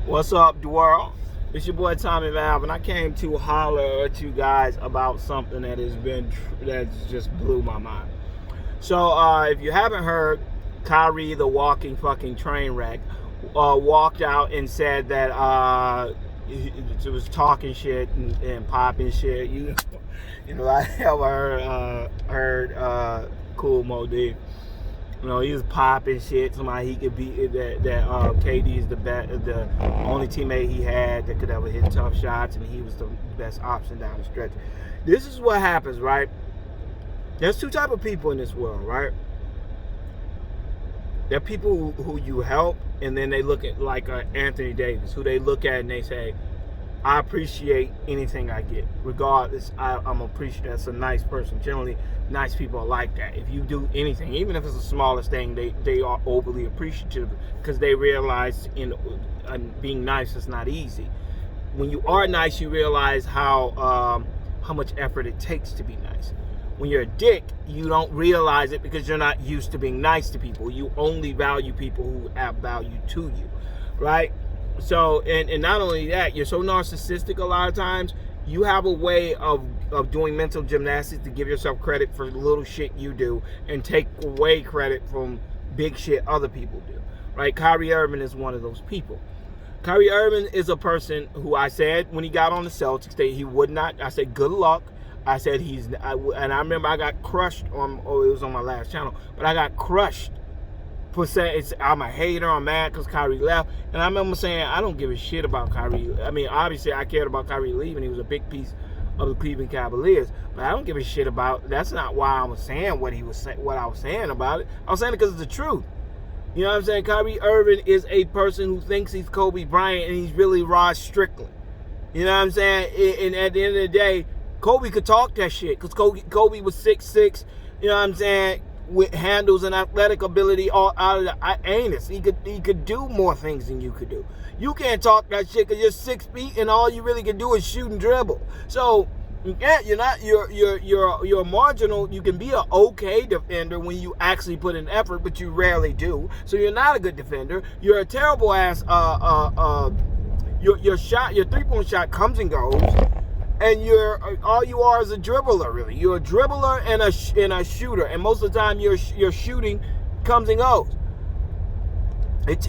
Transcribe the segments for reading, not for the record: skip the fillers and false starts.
What's up, world? It's your boy Tommy Valve, and I came to holler at you guys about something that's just blew my mind. So, if you haven't heard, Kyrie, the walking fucking train wreck, walked out and said that it was talking shit and popping shit. I ever heard Cool Mo D. He was popping shit. Somebody he could be that KD is the only teammate he had that could ever hit tough shots, and he was the best option down the stretch. This is what happens, right? There's two type of people in this world, right? There are people who you help, and then they look at like Anthony Davis, who they look at and they say, I appreciate anything I get. Regardless, I'm appreciative. That's a nice person. Generally, nice people are like that. If you do anything, even if it's the smallest thing, they are overly appreciative because they realize in being nice is not easy. When you are nice, you realize how much effort it takes to be nice. When you're a dick, you don't realize it because you're not used to being nice to people. You only value people who have value to you, right? So, and not only that, you're so narcissistic a lot of times, you have a way of doing mental gymnastics to give yourself credit for the little shit you do and take away credit from big shit other people do, right? Kyrie Irving is one of those people. Kyrie Irving is a person who I said when he got on the Celtics that he would not, I said good luck. I said and I remember I got crushed it was on my last channel, but I got crushed for saying I'm a hater, I'm mad because Kyrie left. And I remember saying, I don't give a shit about Kyrie. I mean, obviously I cared about Kyrie leaving. He was a big piece of the Cleveland Cavaliers. But I don't give a shit about, that's not why I was saying what I was saying about it. I was saying it because it's the truth. You know what I'm saying? Kyrie Irving is a person who thinks he's Kobe Bryant and he's really Rod Strickland. You know what I'm saying? And at the end of the day, Kobe could talk that shit because Kobe was 6'6", you know what I'm saying, with handles and athletic ability all out of the anus. He could do more things than you could do. You can't talk that shit because you're 6 feet and all you really can do is shoot and dribble. So you're marginal. You can be an okay defender when you actually put in effort, but you rarely do. So you're not a good defender. You're a terrible ass. Your 3-point shot comes and goes. And all you are is a dribbler, really. You're a dribbler and a shooter. And most of the time, your shooting comes and goes. It's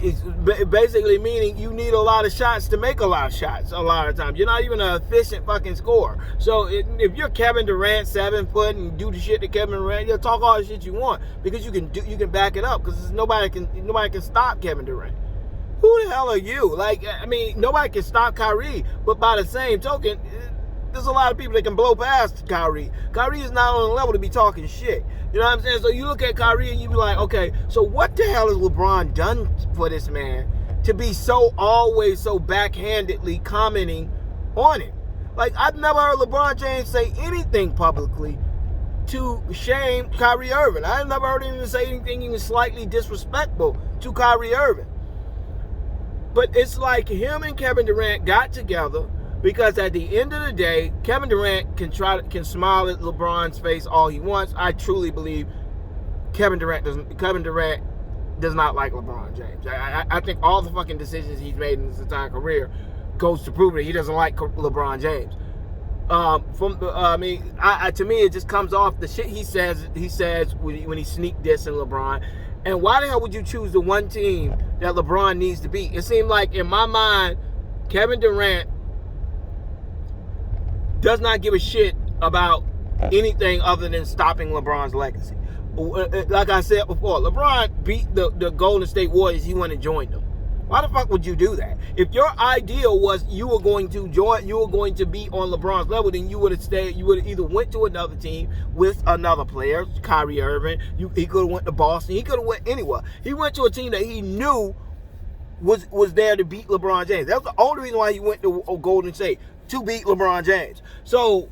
basically meaning you need a lot of shots to make a lot of shots. A lot of times, you're not even an efficient fucking scorer. So if you're Kevin Durant, 7 foot, and do the shit that Kevin Durant, you'll talk all the shit you want because you can back it up because nobody can stop Kevin Durant. Who the hell are you? Like, I mean, nobody can stop Kyrie. But by the same token, there's a lot of people that can blow past Kyrie. Kyrie is not on the level to be talking shit. You know what I'm saying? So you look at Kyrie and you be like, okay, so what the hell has LeBron done for this man to be always so backhandedly commenting on it? Like, I've never heard LeBron James say anything publicly to shame Kyrie Irving. I've never heard him say anything even slightly disrespectful to Kyrie Irving. But it's like him and Kevin Durant got together because at the end of the day, Kevin Durant can smile at LeBron's face all he wants. I truly believe Kevin Durant does not like LeBron James. I think all the fucking decisions he's made in his entire career goes to prove that he doesn't like LeBron James. To me, it just comes off the shit he says when he sneak dissing LeBron. And why the hell would you choose the one team that LeBron needs to beat? It seemed like in my mind, Kevin Durant does not give a shit about anything other than stopping LeBron's legacy. Like I said before, LeBron beat the Golden State Warriors. He went and joined them. Why the fuck would you do that? If your ideal was you were going to be on LeBron's level, then you would have stayed. You would have either went to another team with another player, Kyrie Irving. He could have went to Boston. He could have went anywhere. He went to a team that he knew was there to beat LeBron James. That's the only reason why he went to Golden State, to beat LeBron James. So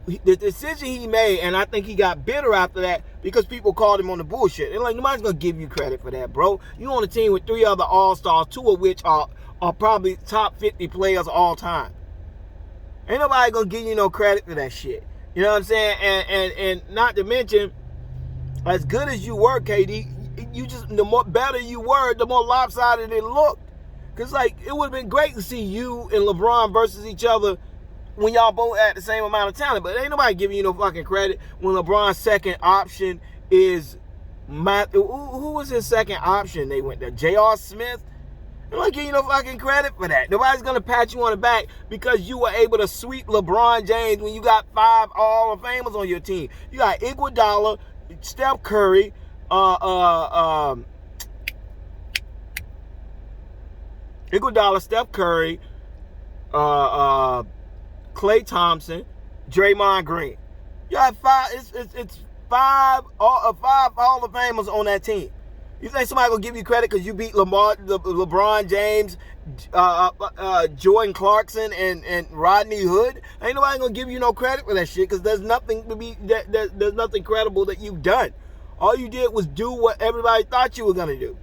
the decision he made, and I think he got bitter after that because people called him on the bullshit. And like, nobody's gonna give you credit for that, bro. You on a team with 3 other All-Stars, 2 of which are probably top 50 players of all time. Ain't nobody gonna give you no credit for that shit. You know what I'm saying? And not to mention, as good as you were, KD, the more better you were, the more lopsided it looked. Because, like, it would have been great to see you and LeBron versus each other when y'all both had the same amount of talent. But ain't nobody giving you no fucking credit when LeBron's second option is who was his second option? They went to J.R. Smith. I'm not giving you no fucking credit for that. Nobody's going to pat you on the back because you were able to sweep LeBron James when you got 5 Hall of Famers on your team. You got Iguodala, Steph Curry, Iguodala, Steph Curry, Klay Thompson, Draymond Green. You got 5. It's 5 Hall of Famers on that team. You think somebody will give you credit because you beat LeBron James, Jordan Clarkson, and Rodney Hood? Ain't nobody gonna give you no credit for that shit because there's nothing there's nothing credible that you've done. All you did was do what everybody thought you were gonna do.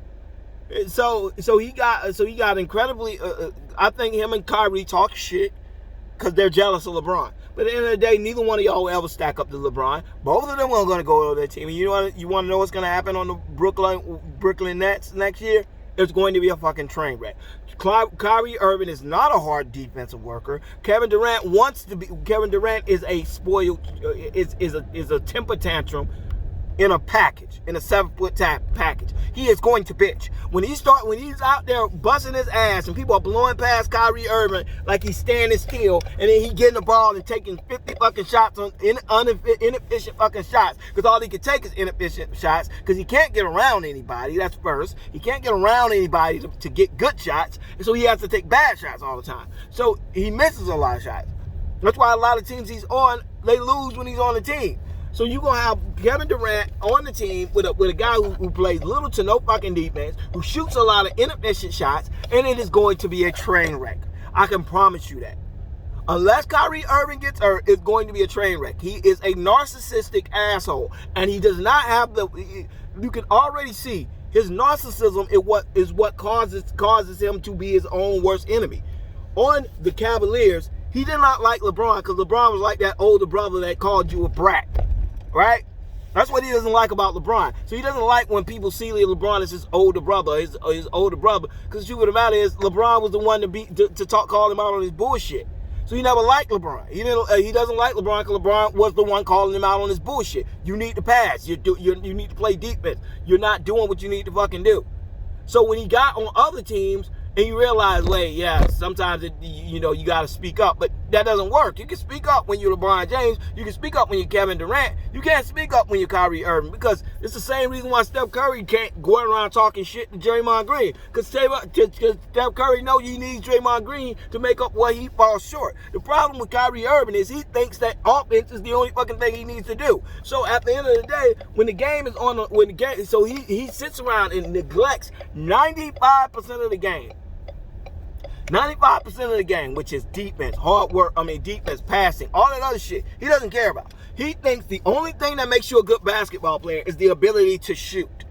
So he got incredibly. I think him and Kyrie talk shit because they're jealous of LeBron. But at the end of the day, neither one of y'all will ever stack up to LeBron. Both of them are going to go to their team. And you want to know what's going to happen on the Brooklyn Nets next year? It's going to be a fucking train wreck. Kyrie Irving is not a hard defensive worker. Kevin Durant wants to be. Kevin Durant is a spoiled, is a temper tantrum in a package, in a 7-foot package. He is going to bitch. When he's out there busting his ass and people are blowing past Kyrie Irving like he's standing still, and then he getting the ball and taking 50 fucking shots on inefficient fucking shots, because all he can take is inefficient shots, because he can't get around anybody. That's first. He can't get around anybody to get good shots, and so he has to take bad shots all the time. So he misses a lot of shots. That's why a lot of teams he's on, they lose when he's on the team. So you're going to have Kevin Durant on the team with a guy who plays little to no fucking defense, who shoots a lot of inefficient shots, and it is going to be a train wreck. I can promise you that. Unless Kyrie Irving gets hurt, it's going to be a train wreck. He is a narcissistic asshole, and he does not have you can already see his narcissism is what causes him to be his own worst enemy. On the Cavaliers, he did not like LeBron because LeBron was like that older brother that called you a brat. Right? That's what he doesn't like about LeBron. So he doesn't like when people see LeBron as his older brother, his older brother. Because the truth of the matter is, LeBron was the one to call him out on his bullshit. So he never liked LeBron. He doesn't like LeBron because LeBron was the one calling him out on his bullshit. You need to pass. You need to play defense. You're not doing what you need to fucking do. So when he got on other teams, and you realize, wait, yeah, sometimes you got to speak up, but that doesn't work. You can speak up when you're LeBron James. You can speak up when you're Kevin Durant. You can't speak up when you're Kyrie Irving, because it's the same reason why Steph Curry can't go around talking shit to Draymond Green, because Steph Curry knows he needs Draymond Green to make up what he falls short. The problem with Kyrie Irving is he thinks that offense is the only fucking thing he needs to do. So at the end of the day, when the game is on, so he sits around and neglects 95% of the game. 95% of the game, which is defense, hard work, defense, passing, all that other shit, he doesn't care about. He thinks the only thing that makes you a good basketball player is the ability to shoot.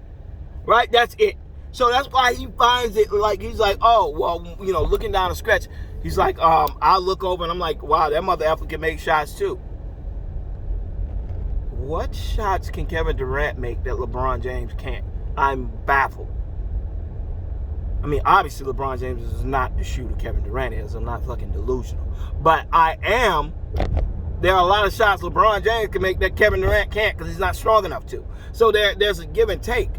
Right? That's it. So that's why he finds it like, he's like, oh, well, looking down the stretch, he's like, I look over and I'm like, wow, that mother effer can make shots too. What shots can Kevin Durant make that LeBron James can't? I'm baffled. Obviously LeBron James is not the shooter Kevin Durant is. I'm not fucking delusional. But there are a lot of shots LeBron James can make that Kevin Durant can't because he's not strong enough to. So there's a give and take.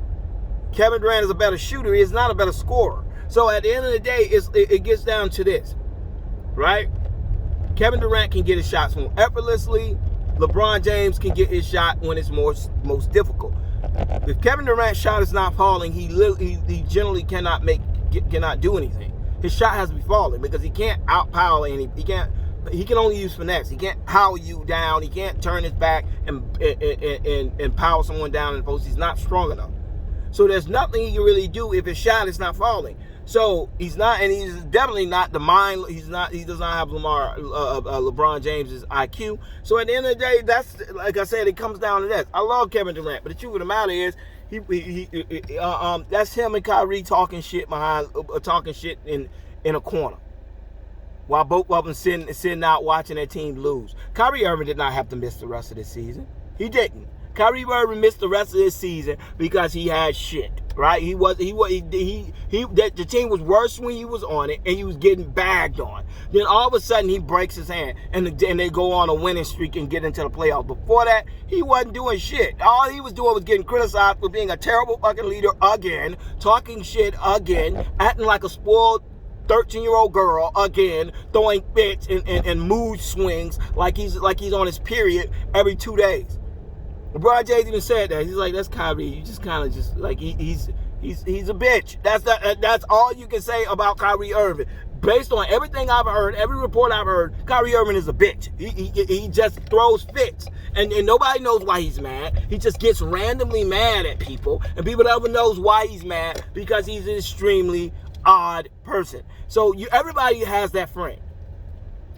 Kevin Durant is a better shooter. He is not a better scorer. So at the end of the day, it gets down to this, right? Kevin Durant can get his shots more effortlessly. LeBron James can get his shot when it's most difficult. If Kevin Durant's shot is not falling, he generally cannot do anything. His shot has to be falling because he can't outpower he can only use finesse. He can't power you down. He can't turn his back and power someone down in the post. He's not strong enough. So there's nothing he can really do if his shot is not falling. So he's definitely not the mind. He does not have LeBron James's IQ. So at the end of the day, that's, like I said, it comes down to that. I love Kevin Durant, but the truth of the matter is, that's him and Kyrie talking shit in a corner, while both of them sitting out watching their team lose. Kyrie Irving did not have to miss the rest of this season. He didn't. Kyrie Irving missed the rest of this season because he had shit. right? The team was worse when he was on it, and he was getting bagged on. Then all of a sudden he breaks his hand, and they go on a winning streak and get into the playoffs. Before that, he wasn't doing shit. All he was doing was getting criticized for being a terrible fucking leader again, talking shit again, acting like a spoiled 13-year-old girl again, throwing fits and mood swings like he's on his period every 2 days. LeBron James even said that. He's like, that's Kyrie. You just kind of just like he's a bitch. That's all you can say about Kyrie Irving. Based on everything I've heard, every report I've heard, Kyrie Irving is a bitch. He just throws fits, and nobody knows why he's mad. He just gets randomly mad at people, and people never knows why he's mad because he's an extremely odd person. So everybody has that friend.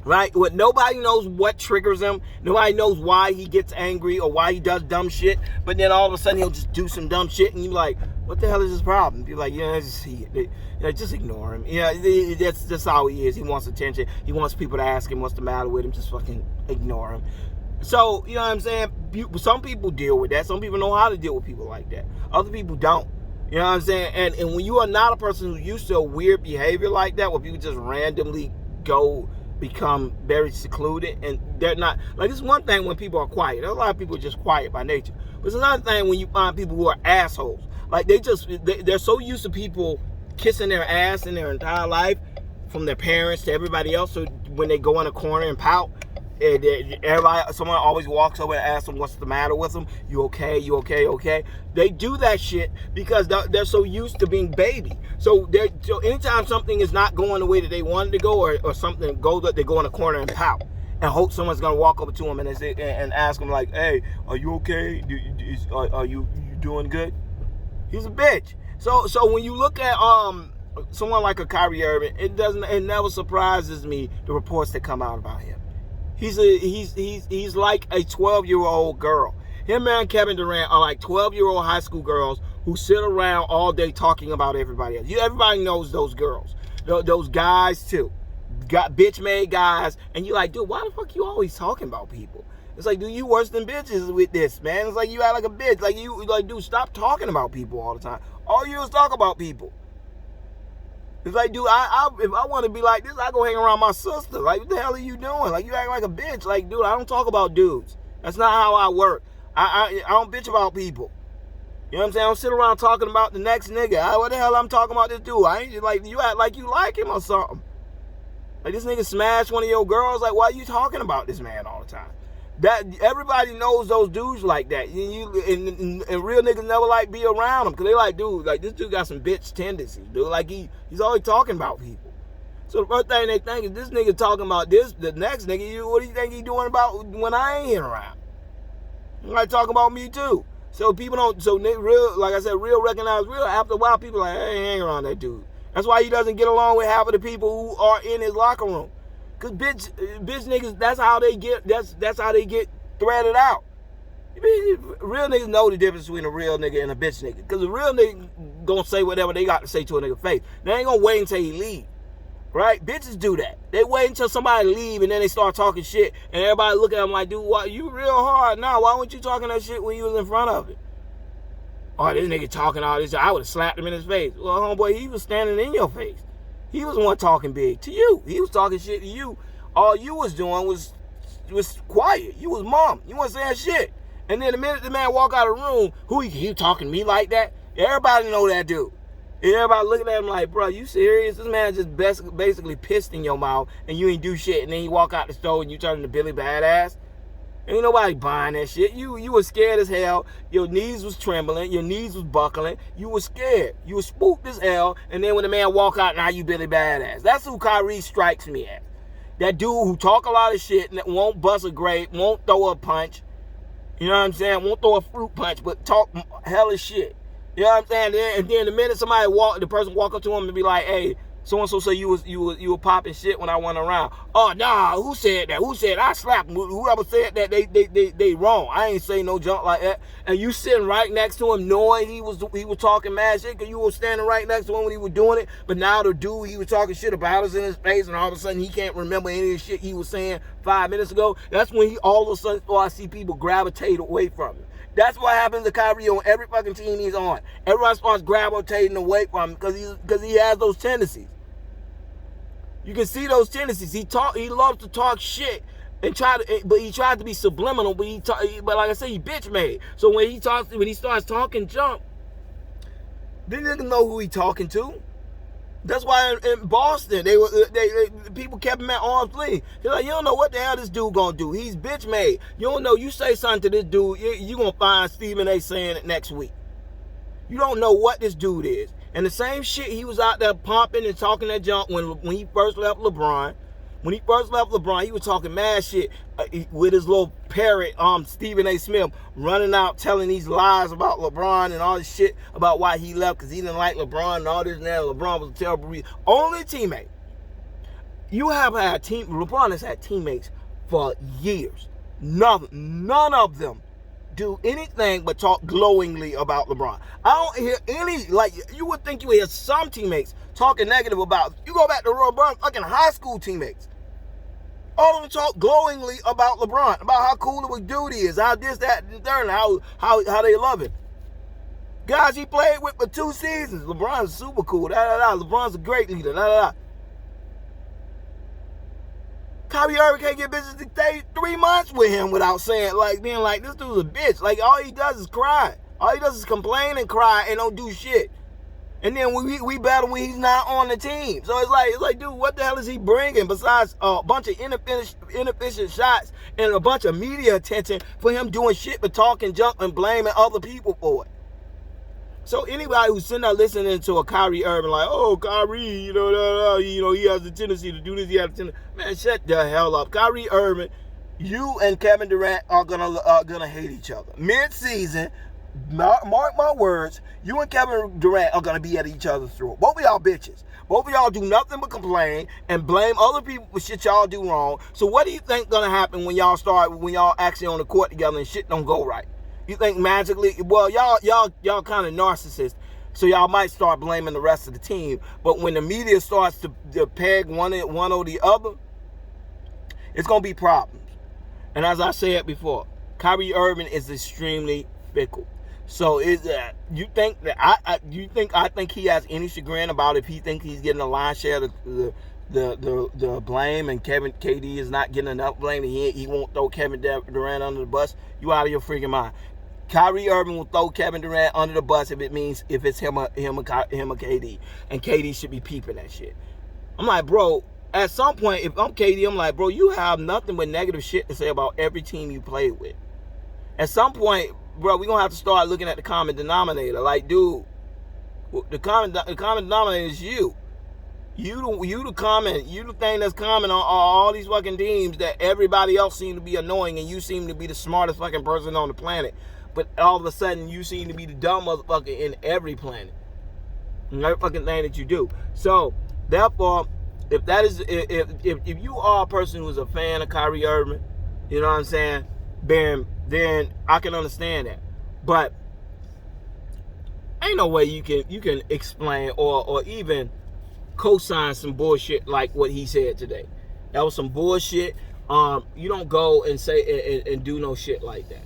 Right? What nobody knows what triggers him. Nobody knows why he gets angry or why he does dumb shit. But then all of a sudden he'll just do some dumb shit, and you're like, "What the hell is his problem?" You're like, just ignore him. That's how he is. He wants attention. He wants people to ask him what's the matter with him. Just fucking ignore him. So you know what I'm saying? Some people deal with that. Some people know how to deal with people like that. Other people don't. You know what I'm saying? And when you are not a person who's used to a weird behavior like that, where people just randomly become very secluded, and they're not like, it's one thing when people are quiet. There's a lot of people just quiet by nature, but it's another thing when you find people who are assholes. Like they're so used to people kissing their ass in their entire life, from their parents to everybody else. So when they go in a corner and pout, someone always walks over and asks them what's the matter with them. You okay? You okay? Okay? They do that shit because they're so used to being baby. So anytime something is not going the way that they wanted to go, or something goes up, they go in a corner and pout and hope someone's gonna walk over to them and ask them like, "Hey, are you okay? Are you doing good?" He's a bitch. So when you look at someone like a Kyrie Irving, it never surprises me the reports that come out about him. He's like a 12-year-old girl. Him and Kevin Durant are like 12-year-old high school girls who sit around all day talking about everybody else. Everybody knows those girls. Those guys too. Got bitch-made guys. And you're like, dude, why the fuck you always talking about people? It's like, dude, you worse than bitches with this, man. It's like you act like a bitch. Like, dude, stop talking about people all the time. All you do is talk about people. It's like, dude, if I want to be like this, I go hang around my sister. Like, what the hell are you doing? Like, you act like a bitch. Like, dude, I don't talk about dudes. That's not how I work. I don't bitch about people. You know what I'm saying? I don't sit around talking about the next nigga. What the hell I'm talking about this dude? I ain't just like, you act like you like him or something. Like, this nigga smashed one of your girls. Like, why are you talking about this man all the time? That everybody knows those dudes like that. And real niggas never like be around them because they like, dude, like this dude got some bitch tendencies, dude. Like he's always talking about people. So the first thing they think is this nigga talking about the next nigga. What do you think he doing about when I ain't around? He like talking about me too. So people don't. So real, like I said, real recognize real. After a while, people are like, I ain't hang around that dude. That's why he doesn't get along with half of the people who are in his locker room. Cause bitch niggas, that's how they get threaded out. Real niggas know the difference between a real nigga and a bitch nigga. Cause a real nigga gonna say whatever they got to say to a nigga face. They ain't gonna wait until he leave. Right? Bitches do that. They wait until somebody leave and then they start talking shit, and everybody look at them like, dude, why you real hard now? Why weren't you talking that shit when you was in front of it? Oh, this nigga talking all this shit. I would have slapped him in his face. Well, homeboy, he was standing in your face. He was the one talking big to you. He was talking shit to you. All you was doing was quiet. You was mum. You wasn't saying shit. And then the minute the man walk out of the room, who he talking to me like that? Everybody know that dude. And everybody looking at him like, bro, you serious? This man just basically pissed in your mouth and you ain't do shit. And then he walk out the store and you turn into Billy Badass. Ain't nobody buying that shit. You was scared as hell. Your knees was trembling. Your knees was buckling. You was scared. You was spooked as hell. And then when the man walk out, now you Billy Badass. That's who Kyrie strikes me as. That dude who talk a lot of shit and won't bust a grape, won't throw a punch. You know what I'm saying? Won't throw a fruit punch, but talk hella shit. You know what I'm saying? And then the minute the person walk up to him and be like, hey, so-and-so say you were popping shit when I went around. Oh, nah, who said that? Who said I slapped him? Whoever said that, they wrong. I ain't say no junk like that. And you sitting right next to him knowing he was talking mad shit because you were standing right next to him when he was doing it. But now the dude he was talking shit about is in his face, and all of a sudden he can't remember any of the shit he was saying 5 minutes ago. That's when he all of a sudden, I see people gravitate away from him. That's what happens to Kyrie on every fucking team he's on. Everyone starts gravitating away from him because he has those tendencies. You can see those tendencies. He loves to talk shit and but he tried to be subliminal. But like I said, he bitch made. So when he starts talking junk, they didn't know who he talking to. That's why in Boston, people kept him at arm's length. They're like, you don't know what the hell this dude gonna do. He's bitch made. You don't know. You say something to this dude, you gonna find Stephen A. saying it next week. You don't know what this dude is. And the same shit he was out there pumping and talking that junk when he first left LeBron. When he first left LeBron, he was talking mad shit with his little parrot, Stephen A. Smith, running out telling these lies about LeBron and all this shit about why he left because he didn't like LeBron and all this and that. LeBron was a terrible only teammate. LeBron has had teammates for years. None of them do anything but talk glowingly about LeBron. I don't hear any, like, you would think you would hear some teammates talking negative about. You go back to LeBron, fucking high school teammates. All of them talk glowingly about LeBron, about how cool of a dude he is, how this, that, and third, and how they love him. Guys he played with for 2 seasons. LeBron's super cool. LeBron's a great leader. Kyrie Irving can't get business to 3 months with him without being like, this dude's a bitch. Like, all he does is cry. All he does is complain and cry and don't do shit. And then we battle when he's not on the team. So it's like, dude, what the hell is he bringing besides a bunch of inefficient shots and a bunch of media attention for him doing shit but talking junk and blaming other people for it? So anybody who's sitting there listening to a Kyrie Irving like, oh, Kyrie, he has a tendency to do this, he has a tendency. Man, shut the hell up. Kyrie Irving, you and Kevin Durant are gonna hate each other. Mid-season, mark my words, you and Kevin Durant are gonna be at each other's throat. Both of y'all bitches. Both of y'all do nothing but complain and blame other people for shit y'all do wrong. So what do you think gonna happen when y'all actually on the court together and shit don't go right? You think magically, well, y'all kind of narcissist, so y'all might start blaming the rest of the team. But when the media starts to peg one or the other, it's gonna be problems. And as I said before, Kyrie Irving is extremely fickle. So you think I think he has any chagrin about if he thinks he's getting a lion's share of the blame and KD is not getting enough blame and he won't throw Kevin Durant under the bus? You out of your freaking mind. Kyrie Irving will throw Kevin Durant under the bus if it's him or KD, and KD should be peeping that shit. I'm like, bro, at some point, if I'm KD, I'm like, bro, you have nothing but negative shit to say about every team you play with. At some point, bro, we're gonna have to start looking at the common denominator. Like, dude, the common denominator is you. You the thing that's common on all these fucking teams that everybody else seem to be annoying, and you seem to be the smartest fucking person on the planet. But all of a sudden, you seem to be the dumb motherfucker in every planet, in every fucking thing that you do. So, therefore, if you are a person who's a fan of Kyrie Irving, you know what I'm saying, then I can understand that. But ain't no way you can explain or even co-sign some bullshit like what he said today. That was some bullshit. You don't go and say and do no shit like that.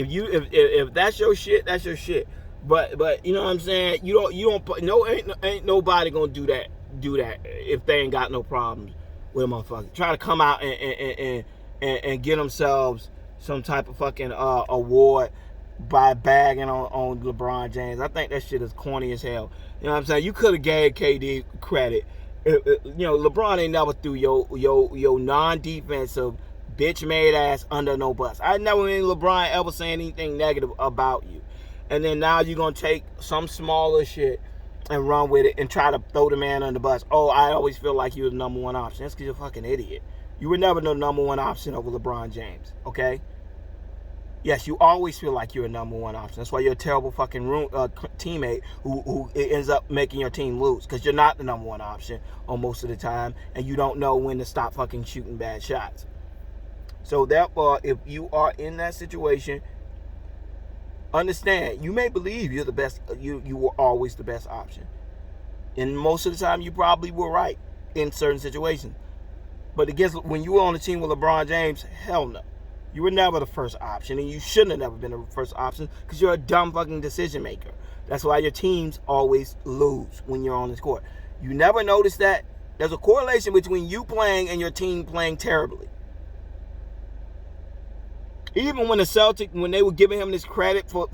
If that's your shit, that's your shit. But you know what I'm saying? Ain't nobody gonna do that if they ain't got no problems with a motherfucker. Try to come out and get themselves some type of fucking award by bagging on LeBron James. I think that shit is corny as hell. You know what I'm saying? You could have gave KD credit. LeBron ain't never threw your non-defensive bitch-made ass under no bus. I never seen LeBron ever saying anything negative about you. And then now you're going to take some smaller shit and run with it and try to throw the man under the bus. Oh, I always feel like you were the number one option. That's because you're a fucking idiot. You were never the number one option over LeBron James, okay? Yes, you always feel like you're a number one option. That's why you're a terrible fucking teammate who ends up making your team lose, because you're not the number one option on most of the time, and you don't know when to stop fucking shooting bad shots. So therefore, if you are in that situation, understand, you may believe you're the best, you were always the best option. And most of the time, you probably were right in certain situations. But against when you were on the team with LeBron James, hell no. You were never the first option, and you shouldn't have never been the first option because you're a dumb fucking decision maker. That's why your teams always lose when you're on this court. You never notice that? There's a correlation between you playing and your team playing terribly. Even when the Celtics, when they were giving him this credit for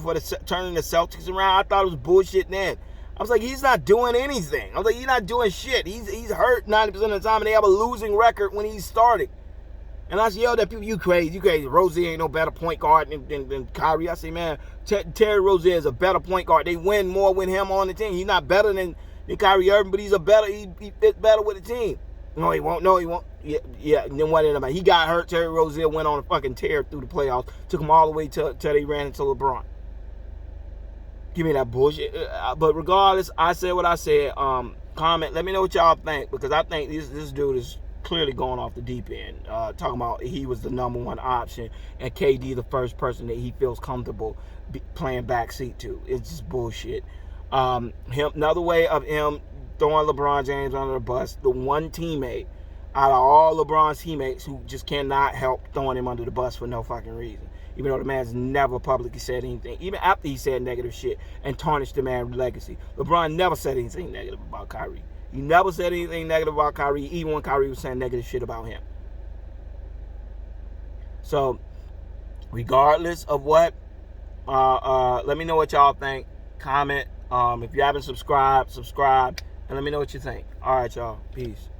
turning the Celtics around, I thought it was bullshit then. I was like, he's not doing anything. I was like, he's not doing shit. He's hurt 90% of the time, and they have a losing record when he's starting. And I yelled at people, you crazy. Rozier ain't no better point guard than Kyrie. I say, man, Terry Rozier is a better point guard. They win more with him on the team. He's not better than Kyrie Irving, but he fits better with the team. No, he won't. Yeah. Then what ended up? He got hurt. Terry Rozier went on a fucking tear through the playoffs. Took him all the way till they ran into LeBron. Give me that bullshit. But regardless, I said what I said. Comment. Let me know what y'all think, because I think this dude is clearly going off the deep end. Talking about he was the number one option and KD the first person that he feels comfortable playing backseat to. It's just bullshit. Another way of him throwing LeBron James under the bus, the one teammate out of all LeBron's teammates who just cannot help throwing him under the bus for no fucking reason. Even though the man's never publicly said anything, even after he said negative shit and tarnished the man's legacy. LeBron never said anything negative about Kyrie. He never said anything negative about Kyrie, even when Kyrie was saying negative shit about him. So, regardless of what, let me know what y'all think. Comment. If you haven't subscribed, subscribe. And let me know what you think. All right, y'all. Peace.